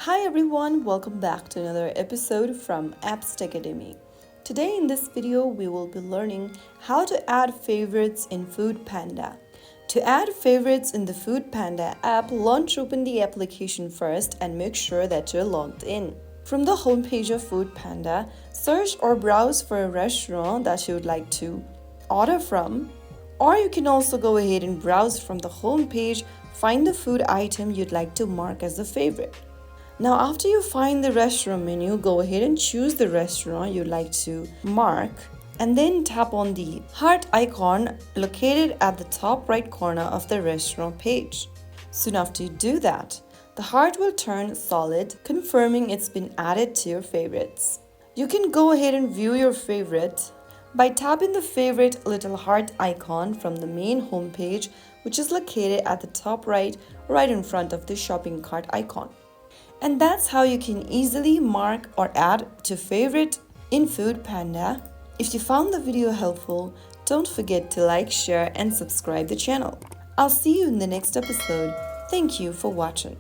Hi everyone, welcome back to another episode from Apps Tech Academy. Today in this video, we will be learning how to add favorites in Foodpanda. To add favorites in the Foodpanda app, open the application first and make sure that you're logged in. From the homepage of Foodpanda, search or browse for a restaurant that you would like to order from, or you can also go ahead and browse from the homepage, find the food item you'd like to mark as a favorite. Now, after you find the restaurant menu, go ahead and choose the restaurant you'd like to mark and then tap on the heart icon located at the top right corner of the restaurant page. Soon after you do that, the heart will turn solid, confirming it's been added to your favorites. You can go ahead and view your favorite by tapping the favorite little heart icon from the main homepage, which is located at the top right in front of the shopping cart icon. And that's how you can easily mark or add to favorite in Foodpanda. If you found the video helpful, don't forget to like, share and subscribe the channel. I'll see you in the next episode. Thank you for watching.